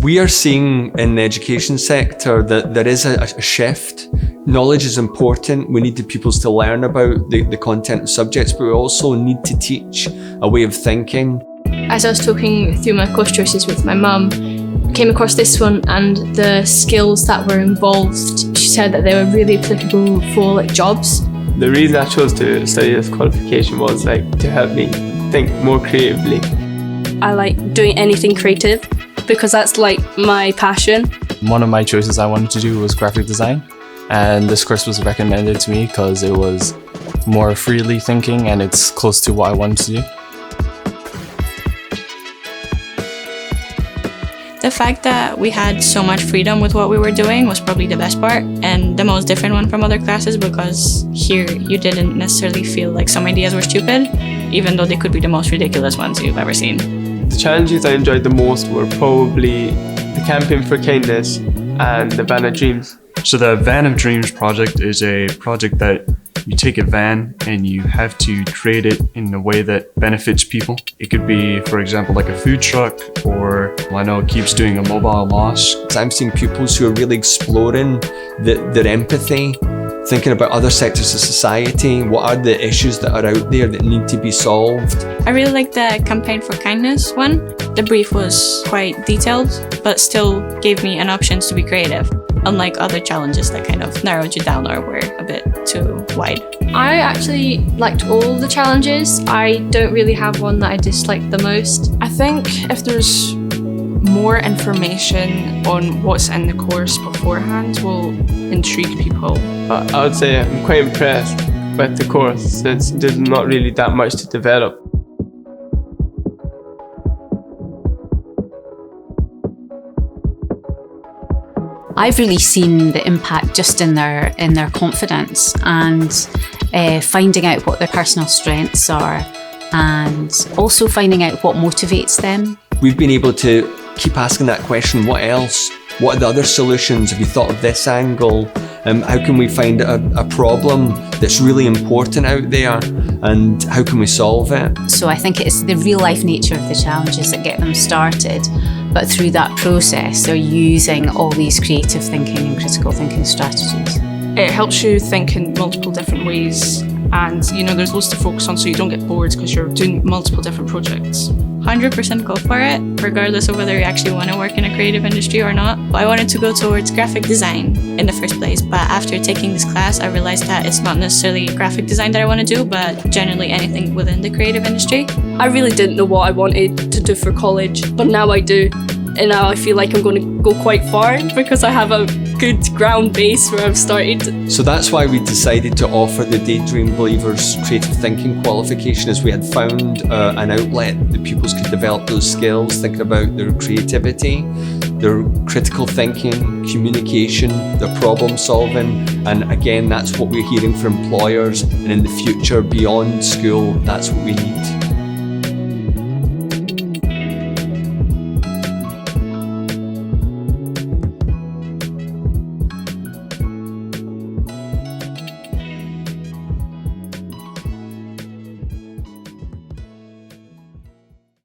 We are seeing in the education sector that there is a shift. Knowledge is important. We need the pupils to learn about the content and subjects, but we also need to teach a way of thinking. As I was talking through my course choices with my mum, I came across this one and the skills that were involved, she said that they were really applicable for jobs. The reason I chose to study this qualification was to help me think more creatively. I like doing anything creative because that's my passion. One of my choices I wanted to do was graphic design, and this course was recommended to me because it was more freely thinking and it's close to what I wanted to do. The fact that we had so much freedom with what we were doing was probably the best part and the most different one from other classes, because here you didn't necessarily feel like some ideas were stupid, even though they could be the most ridiculous ones you've ever seen. The challenges I enjoyed the most were probably the Campaign for Kindness and the Van of Dreams. So the Van of Dreams project is a project that you take a van and you have to create it in a way that benefits people. It could be, for example, like a food truck, or I know it keeps doing a mobile loss. I'm seeing pupils who are really exploring their empathy, thinking about other sectors of society. What are the issues that are out there that need to be solved? I really liked the Campaign for Kindness one. The brief was quite detailed, but still gave me an option to be creative, unlike other challenges that kind of narrowed you down or were a bit too wide. I actually liked all the challenges. I don't really have one that I disliked the most. I think if there's more information on what's in the course beforehand will intrigue people. I would say I'm quite impressed with the course since there's not really that much to develop. I've really seen the impact just in their confidence and finding out what their personal strengths are, and also finding out what motivates them. We've been able to keep asking that question, what else? What are the other solutions? Have you thought of this angle? How can we find a problem that's really important out there, and how can we solve it? So I think it's the real life nature of the challenges that get them started, but through that process they're using all these creative thinking and critical thinking strategies. It helps you think in multiple different ways, and there's loads to focus on so you don't get bored because you're doing multiple different projects. 100% go for it, regardless of whether you actually want to work in a creative industry or not. But I wanted to go towards graphic design in the first place, but after taking this class I realized that it's not necessarily graphic design that I want to do, but generally anything within the creative industry. I really didn't know what I wanted to do for college, but now I do. And now I feel like I'm going to go quite far because I have a good ground base where I've started. So that's why we decided to offer the Daydream Believers Creative Thinking Qualification, as we had found an outlet that pupils could develop those skills, thinking about their creativity, their critical thinking, communication, their problem solving. And again, that's what we're hearing from employers, and in the future beyond school, that's what we need.